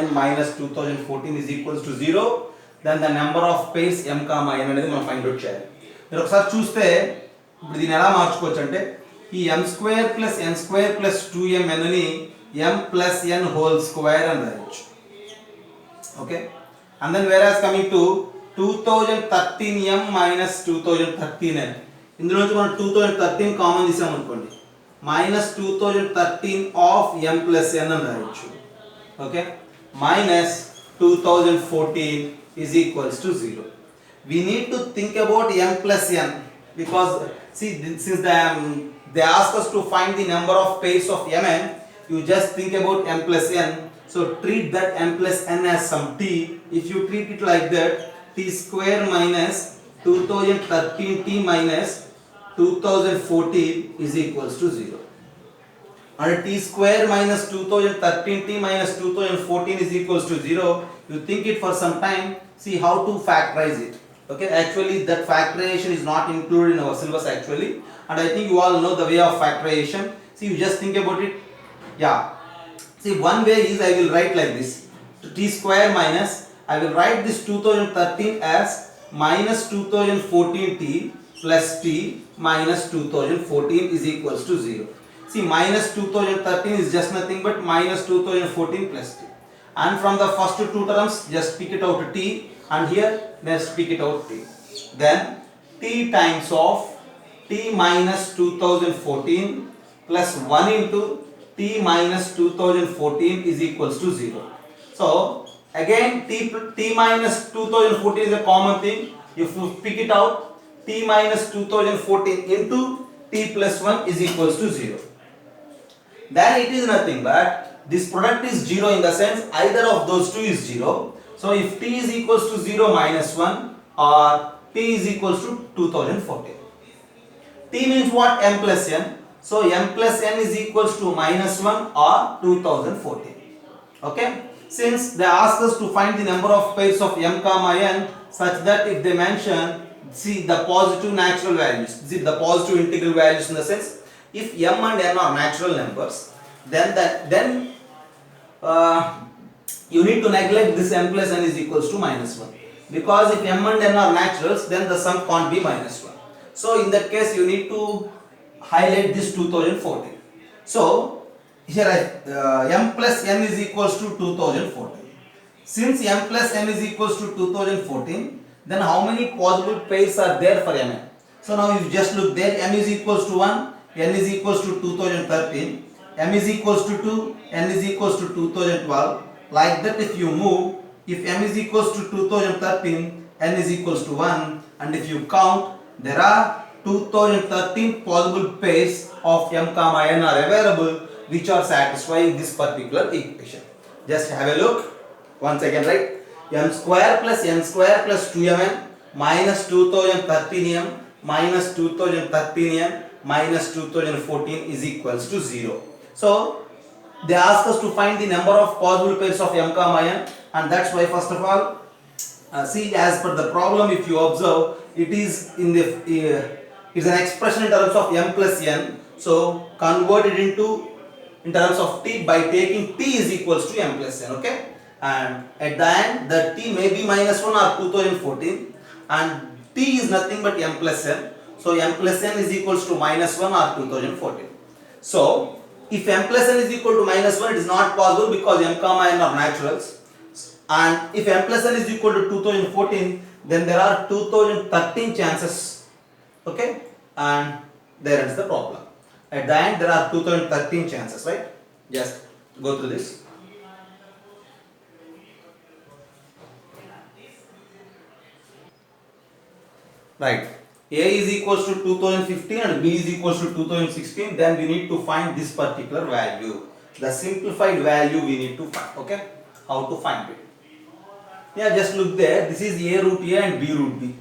n minus 2014 is equals to 0, then the number of pairs m comma n అనేది మనం find out చేయాలి. మీరు ఒకసారి చూస్తే ఇప్పుడు దీన్ని ఎలా మార్చుకోవచ్చు అంటే ఈ m square plus n square plus 2mn ని m plus n whole square అని రాయొచ్చు. Okay, and then whereas coming to 2013m minus 2013n, ఇందులో నుంచి మనం 2013 కామన్ తీసాం అనుకోండి, minus 2013 of m plus n అని రాయొచ్చు. Okay, minus 2014 is equals to 0. We need to think about m plus n because see, since they ask us to find the number of pairs of mn, you just think about m plus n. So treat that m plus n as some t. If you treat it like that, t square minus 2013t minus 2014 is equals to 0. And t square minus 2013t minus 2014 is equals to 0. You think it for some time, see how to factorize it. Okay, actually that factorization is not included in our syllabus actually, and I think you all know the way of factorization. See, you just think about it. Yeah, see, one way is I will write like this, t square minus, I will write this 2013 as minus 2014t plus t minus 2014 is equals to 0. See, minus 2013 is just nothing but minus 2014 plus t, and from the first two terms just pick it out t, and here let's pick it out t. Then t times of t minus 2014 plus 1 into t minus 2014 is equals to 0. So again t minus 2014 is a common thing. If you pick it out, t minus 2014 into t plus 1 is equals to 0. Then it is nothing but this product is 0 in the sense either of those two is 0. So if t is equals to 0 minus 1 or t is equals to 2014. T means what? M plus n. So m plus n is equals to minus 1 or 2014. Okay. Since they ask us to find the number of pairs of m comma n such that if they mention, see the positive natural values, see the positive integral values in the sense, if m and n are natural numbers, then you need to neglect this m plus n is equals to minus 1, because if m and n are naturals, then the sum can't be minus 1. So in that case you need to highlight this 2014. So here m plus n is equals to 2014. Since m plus n is equals to 2014, then how many possible pairs are there for mn? So now if you just look there, m is equals to 1, n is equals to 2013, m is equals to 2, n is equals to 2012. Like that, if you move, if m is equals to 2013, n is equals to 1, and if you count, there are 2013 possible pairs of m comma n are available which are satisfying this particular equation. Just have a look once again, right? m square plus n square plus 2mn minus 2013m minus 2013n minus 2014 is equals to 0. So they ask us to find the number of possible pairs of m comma n, and that's why first of all, see, as per the problem, if you observe, it is in the it's an expression in terms of m plus n. So convert it into in terms of t by taking t is equals to m plus n. Okay, and at the end the t may be minus 1 or 2014, and t is nothing but m plus n. So m plus n is equals to minus 1 or 2014. So if m plus n is equal to minus 1, it is not possible because m comma n are naturals, and if m plus n is equal to 2014, then there are 2013 chances. Okay, and there is the problem. At the end there are 2013 chances, right? Just go through this. Right, a is equals to 2015 and b is equals to 2016, then we need to find this particular value, the simplified value we need to find. Okay, how to find it? Yeah, just look there, this is a root a and b root b,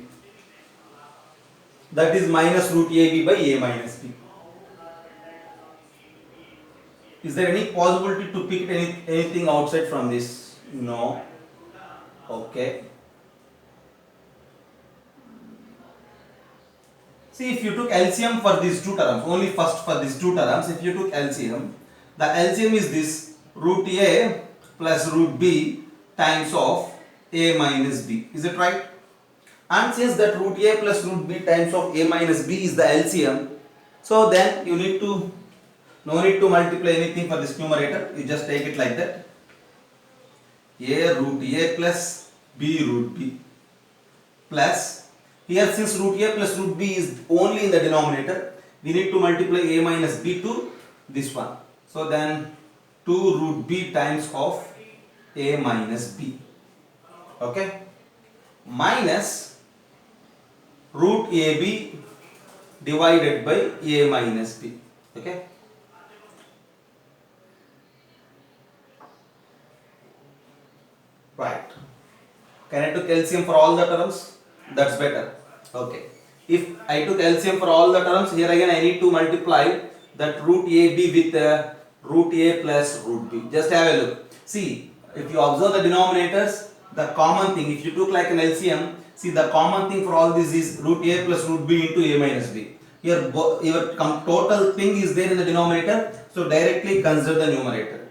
that is minus root ab by a minus b. Is there any possibility to pick anything outside from this? No. Okay. See, if you took LCM for these two terms, only first for these two terms, if you took LCM, the LCM is this root a plus root b times of a minus b. Is it right? And since that root a plus root b times of a minus b is the LCM, so then you need to no need to multiply anything for this numerator. You just take it like that. A root a plus b root b plus, here since root a plus root b is only in the denominator, we need to multiply a minus b to this one. So then 2 root b times of a minus b, okay, minus root ab divided by a minus b, okay. Right. Can I took LCM for all the terms? That's better. Okay. If I took LCM for all the terms, here again I need to multiply that root AB with root A plus root B. Just have a look. See, if you observe the denominators, the common thing, if you took like an LCM, see the common thing for all this is root A plus root B into A minus B. Here your total thing is there in the denominator, so directly consider the numerator.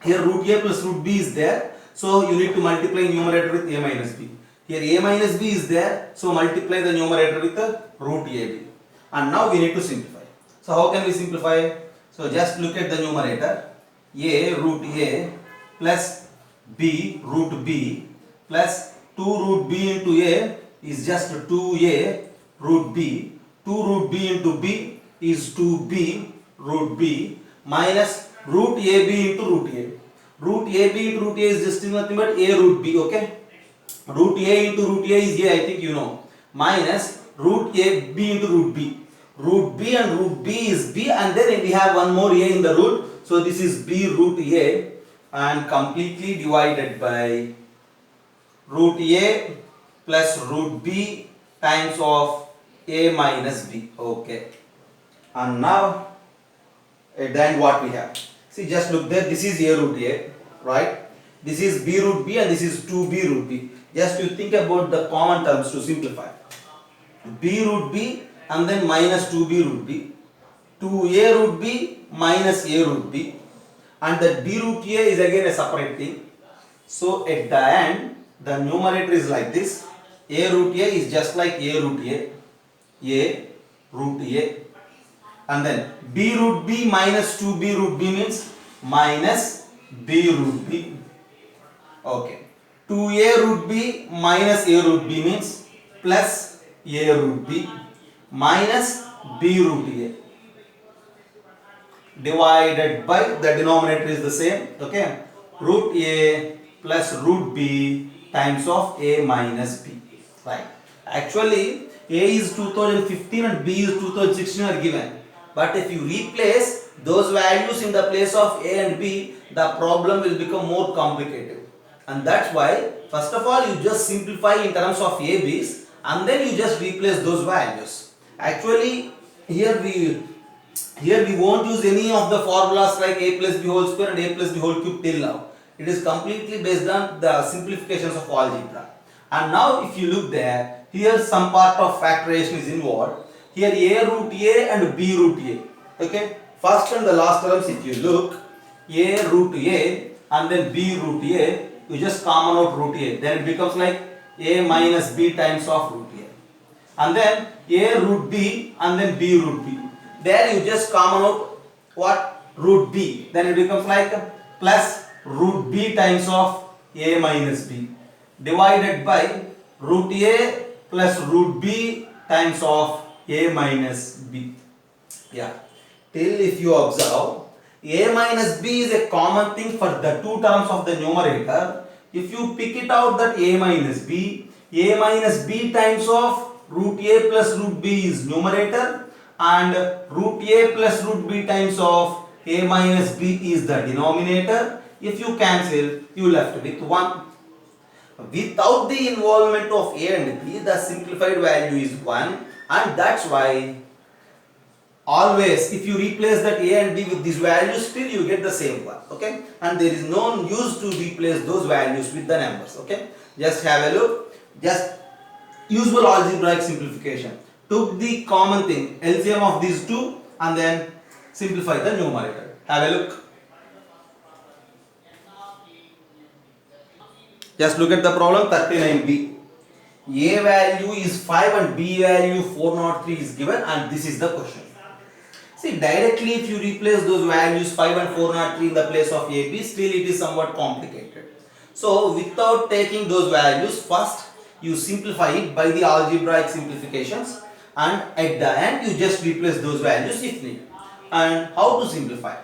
Here root A plus root B is there, so you need to multiply numerator with a minus b. Here a minus b is there, so multiply the numerator with the root ab. And now we need to simplify. So how can we simplify? So just look at the numerator. A root a plus b root b plus 2 root b into a is just 2a root b. 2 root b into b is 2b root b minus root ab into root a. Root a b into root a is just nothing but a root b, okay. Root a into root a is a, I think you know, minus root a b into root b. Root b and root b is b, and then we have one more a in the root, so this is b root a and completely divided by root a plus root b times of a minus b, okay. And now then what we have? See, just look there, this is a root a, right? This is b root b and this is 2b root b. Just you think about the common terms to simplify. B root b and then minus 2b root b. 2a root b minus a root b. And the b root a is again a separate thing. So at the end, the numerator is like this. A root a is just like a root a root a. And then b root b minus 2b root b means minus b root b. Okay. 2a root b minus a root b means plus a root b minus b root a divided by the denominator is the same, okay, root a plus root b times of a minus b, right. Actually a is 2015 and b is 2016 are given, but if you replace those values in the place of a and b, the problem will become more complicated. And that's why first of all you just simplify in terms of a b's and then you just replace those values. Actually here we won't use any of the formulas like a plus b whole square and a plus b whole cube till now. It is completely based on the simplifications of algebra. And now if you look there, here some part of factorization is involved. Here a root a and b root a. Okay. First and the last terms, if you look, a root a and then b root a, you just common out root a. Then it becomes like a minus b times of root a. And then a root b and then b root b. There you just common out what? Root b. Then it becomes like plus root b times of a minus b divided by root a plus root b times of a minus b. Yeah. Till if you observe, a minus b is a common thing for the two terms of the numerator. If you pick it out that a minus b times of root a plus root b is numerator and root a plus root b times of a minus b is the denominator. If you cancel, you left with 1. Without the involvement of a and b, the simplified value is 1, and that's why always if you replace that a and b with these values, still you get the same one, okay, and there is no use to replace those values with the numbers, okay. Just have a look, just usual algebraic simplification, took the common thing LCM of these two and then simplify the numerator. Have a look. Just look at the problem 39b. A value is 5 and B value 403 is given, and this is the question. See, directly if you replace those values 5 and 403 in the place of A, B, still it is somewhat complicated. So without taking those values, first you simplify it by the algebraic simplifications, and at the end you just replace those values if needed. And how to simplify?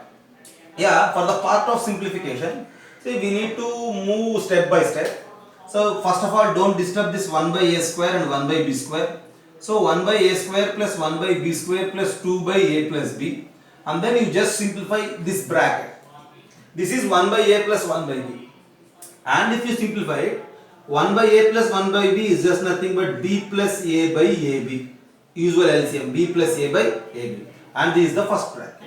Yeah, for the part of simplification, see, we need to move step by step. So first of all, don't disturb this 1 by a square and 1 by b square. So 1 by a square plus 1 by b square plus 2 by a plus b, and then you just simplify this bracket. This is 1 by a plus 1 by b, and if you simplify it, 1 by a plus 1 by b is just nothing but b plus a by ab, usual LCM, b plus a by ab, and this is the first bracket.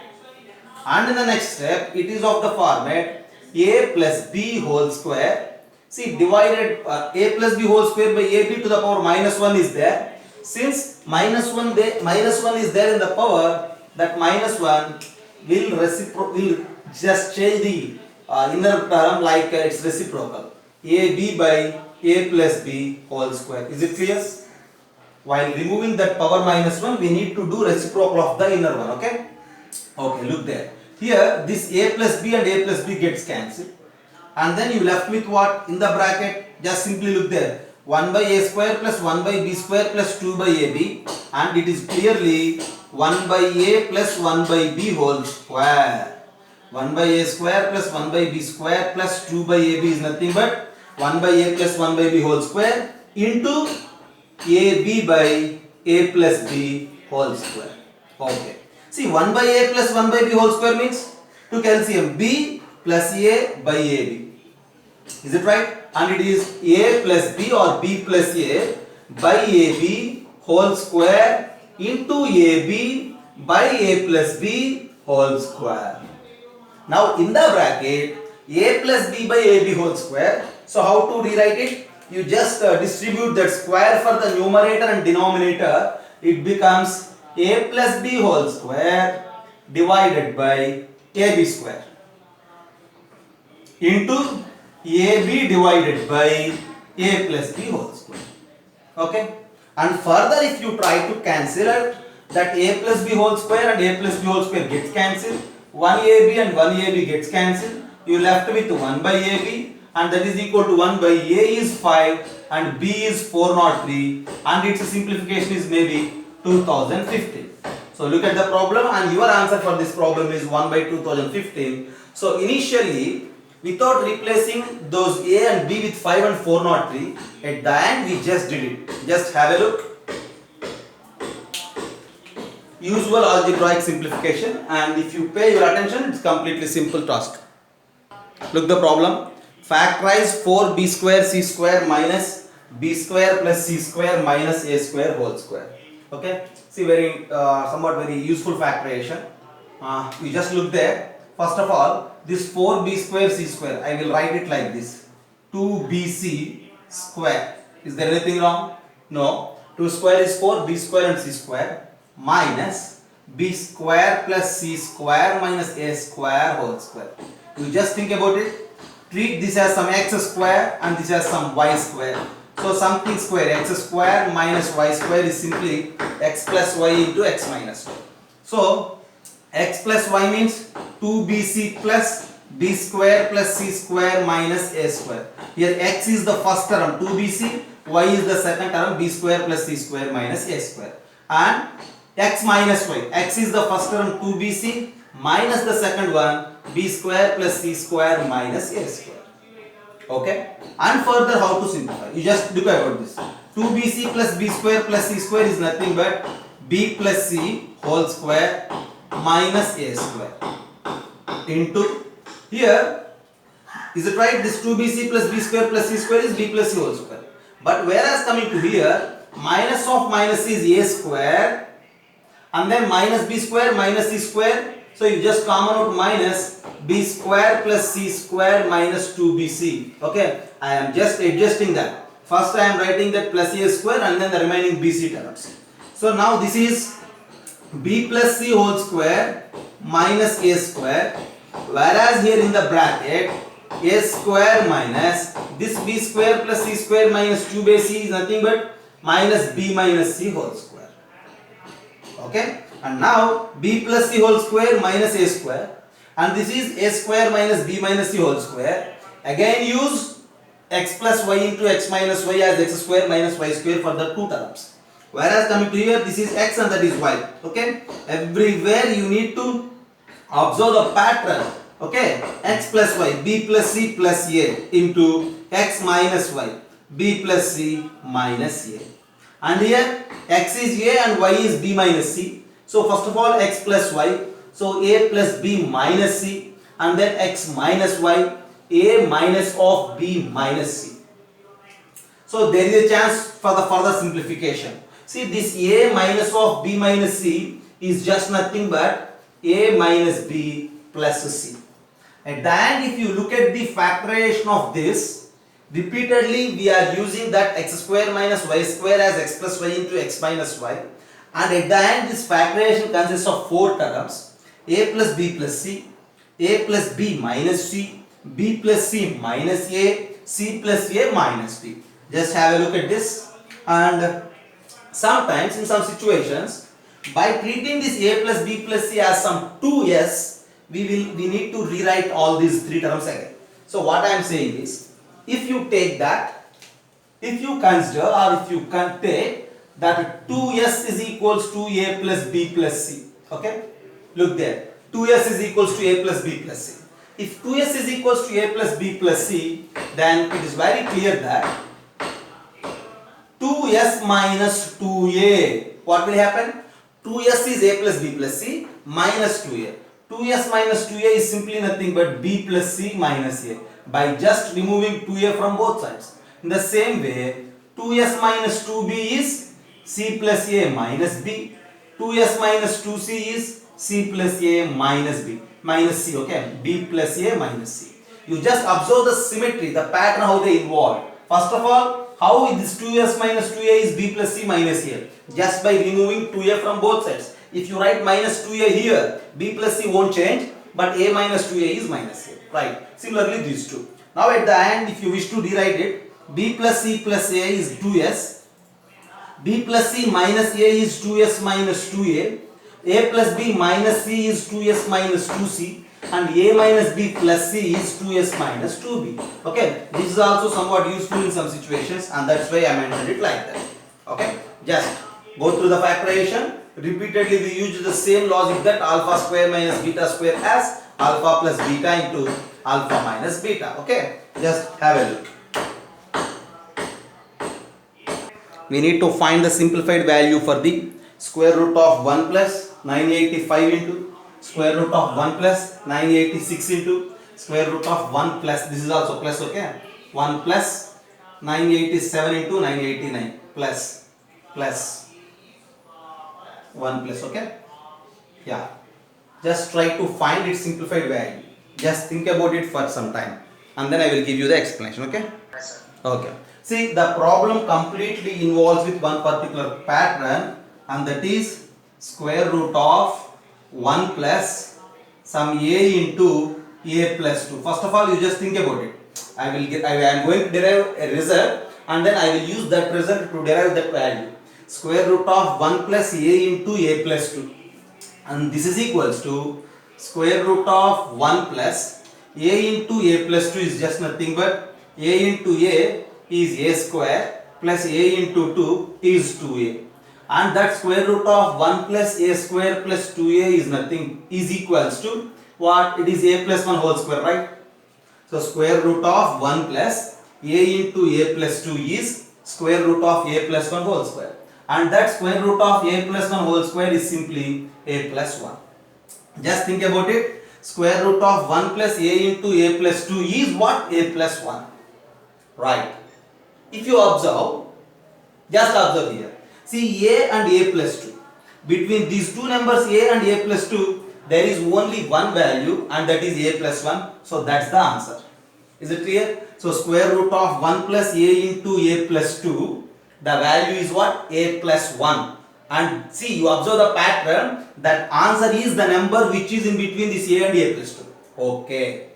And in the next step, it is of the format a plus b whole square. See, divided a plus b whole square by ab to the power minus 1 is there. Since minus 1 is there in the power, that minus 1 will just change the inner term like its reciprocal, ab by a plus b whole square. Is it clear? While removing that power minus 1, we need to do reciprocal of the inner one. Okay, look there. Here this a plus b and a plus b gets cancelled, and then you left with what in the bracket? Just simply look there, 1 by a square plus 1 by b square plus 2 by ab, and it is clearly 1 by a plus 1 by b whole square. 1 by a square plus 1 by b square plus 2 by ab is nothing but 1 by a plus 1 by b whole square into ab by a plus b whole square. Okay. See, 1 by a plus 1 by b whole square means to LCM b plus a by ab. Is it right? And it is a plus b or b plus a by ab whole square into ab by a plus b whole square. Now in the bracket, a plus b by ab whole square. So how to rewrite it? You just distribute that square for the numerator and denominator. It becomes a plus b whole square divided by ab square into ab divided by a plus b whole square. Okay, and further if you try to cancel it, that a plus b whole square and a plus b whole square gets cancelled, 1 ab and 1 ab gets cancelled, you left with 1 by ab, and that is equal to 1 by a is 5 and b is 403, and its simplification is maybe 2015. So look at the problem, and your answer for this problem is 1 by 2015. So initially, without replacing those a and b with 5 and 403, at the end we just did it. Just have a look. Usual algebraic simplification, and if you pay your attention, it's completely simple task. Look the problem. Factorize 4b square c square minus b square plus c square minus a square whole square. Okay, see, very somewhat very useful factorization. You just look there. First of all, this 4b square c square, I will write it like this, 2bc square. Is there anything wrong? No. 2 square is 4, b square and c square minus b square plus c square minus a square whole square. You just think about it. Treat this as some x square and this as some y square. So something square, x square minus y square is simply x plus y into x minus y. So x plus y means 2bc plus b square plus c square minus a square. Here x is the first term 2bc, y is the second term b square plus c square minus a square, and x minus y, x is the first term 2bc minus the second one b square plus c square minus a square. Okay, and further how to simplify? You just look about this. 2bc plus b square plus c square is nothing but b plus c whole square minus a square into, here, is it right? This 2bc plus b square plus c square is b plus c whole square. But whereas coming to here, minus of minus is a square, and then minus b square minus c square. So you just common out minus b square plus c square minus 2bc. Okay, I am just adjusting that. First I am writing that plus a square and then the remaining bc terms. So now this is b plus c whole square minus a square, whereas here in the bracket a square minus this b square plus c square minus 2 by c is nothing but minus b minus c whole square. Okay, and now b plus c whole square minus a square, and this is a square minus b minus c whole square. Again use x plus y into x minus y as x square minus y square for the two terms. Whereas coming to here, this is x and that is y. Okay, everywhere you need to observe the pattern. Okay, x plus y, b plus c plus a into x minus y, b plus c minus a. And here x is a and y is b minus c. So first of all x plus y, so a plus b minus c, and then x minus y, a minus of b minus c. So there is a chance for the further simplification. See, this a minus of b minus c is just nothing but a minus b plus c. At the end, if you look at the factorization of this, repeatedly we are using that x square minus y square as x plus y into x minus y, and at the end this factorization consists of four terms: a plus b plus c, a plus b minus c, b plus c minus a, c plus a minus b. Just have a look at this. And sometimes in some situations, by treating this a plus b plus c as some 2s, we need to rewrite all these three terms again. So what I am saying is, if you take that, if you consider or if you can take that 2s is equals to a plus b plus c. Okay, look there, 2s is equals to a plus b plus c. If 2s is equals to a plus b plus c, then it is very clear that 2s minus 2a, what will happen? 2s is a plus b plus c minus 2a. 2s minus 2a is simply nothing but b plus c minus a, by just removing 2a from both sides. In the same way, 2s minus 2b is c plus a minus b. 2s minus 2c is c plus a minus b minus c. Okay, b plus a minus c. You just observe the symmetry, the pattern how they involve. First of all, how this 2s minus 2a is b plus c minus a? Just by removing 2a from both sides. If you write minus 2a here, b plus c won't change, but a minus 2a is minus a. Right. Similarly, these two. Now at the end, if you wish to rewrite it, b plus c plus a is 2s, b plus c minus a is 2s minus 2a, a plus b minus c is 2s minus 2c, and a minus b plus c is 2s minus 2b. Okay, this is also somewhat useful in some situations, and that's why I mentioned it like that. Okay, just go through the factorization. Repeatedly we use the same logic that alpha square minus beta square as alpha plus beta into alpha minus beta. Okay, just have a look. We need to find the simplified value for the square root of 1 plus 985 into square root of 1 plus 986 into square root of 1 plus, this is also plus, okay, 1 plus 987 into 989 plus 1 plus, okay. Yeah, just try to find its simplified value. Just think about it for some time and then I will give you the explanation. Okay. Okay, see, the problem completely involves with one particular pattern, and that is square root of 1 plus some a into a plus 2. First of all, you just think about it. I am going to derive a result, and then I will use that result to derive that value. Square root of 1 plus a into a plus 2, and this is equals to square root of 1 plus a into a plus 2 is just nothing but a into a is a square plus a into 2 is 2a, and that square root of 1 plus a square plus 2a is nothing, is equals to what? It is a plus 1 whole square, right? So square root of 1 plus a into a plus 2 is square root of a plus 1 whole square, and that square root of a plus 1 whole square is simply a plus 1. Just think about it. Square root of 1 plus a into a plus 2 is what? A plus 1. Right. If you observe, just observe here. See, a and a plus 2. Between these two numbers a and a plus 2, there is only one value, and that is a plus 1. So that's the answer. Is it clear? So square root of 1 plus a into a plus 2, the value is what? A plus 1. And see, you observe the pattern, that answer is the number which is in between this a and a plus 2. Okay.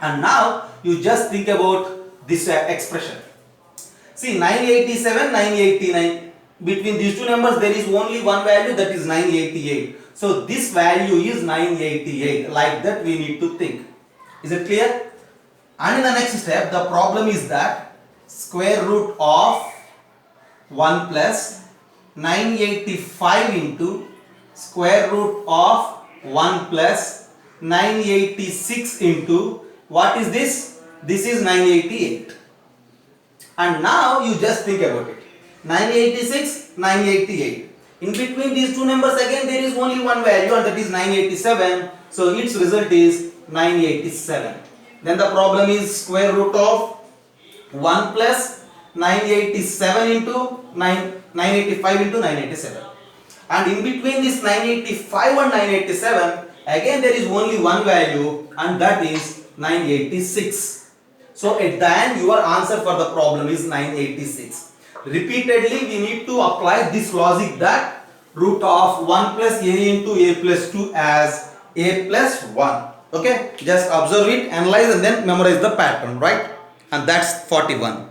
And now you just think about this expression. See, 987, 989. Between these two numbers there is only one value, that is 988. So this value is 988. Like that we need to think. Is it clear? And in the next step, the problem is that square root of 1 plus 985 into square root of 1 plus 986 into, what is this? This is 988. And now you just think about it. 986, 988. In between these two numbers again there is only one value, and that is 987. So its result is 987. Then the problem is square root of 1 plus 987 into 985 into 987. And in between this 985 and 987 again there is only one value, and that is 986. So at the end your answer for the problem is 986. Repeatedly we need to apply this logic that root of 1 plus a into a plus 2 as a plus 1. Okay, just observe it, analyze, and then memorize the pattern, right? And that's 41.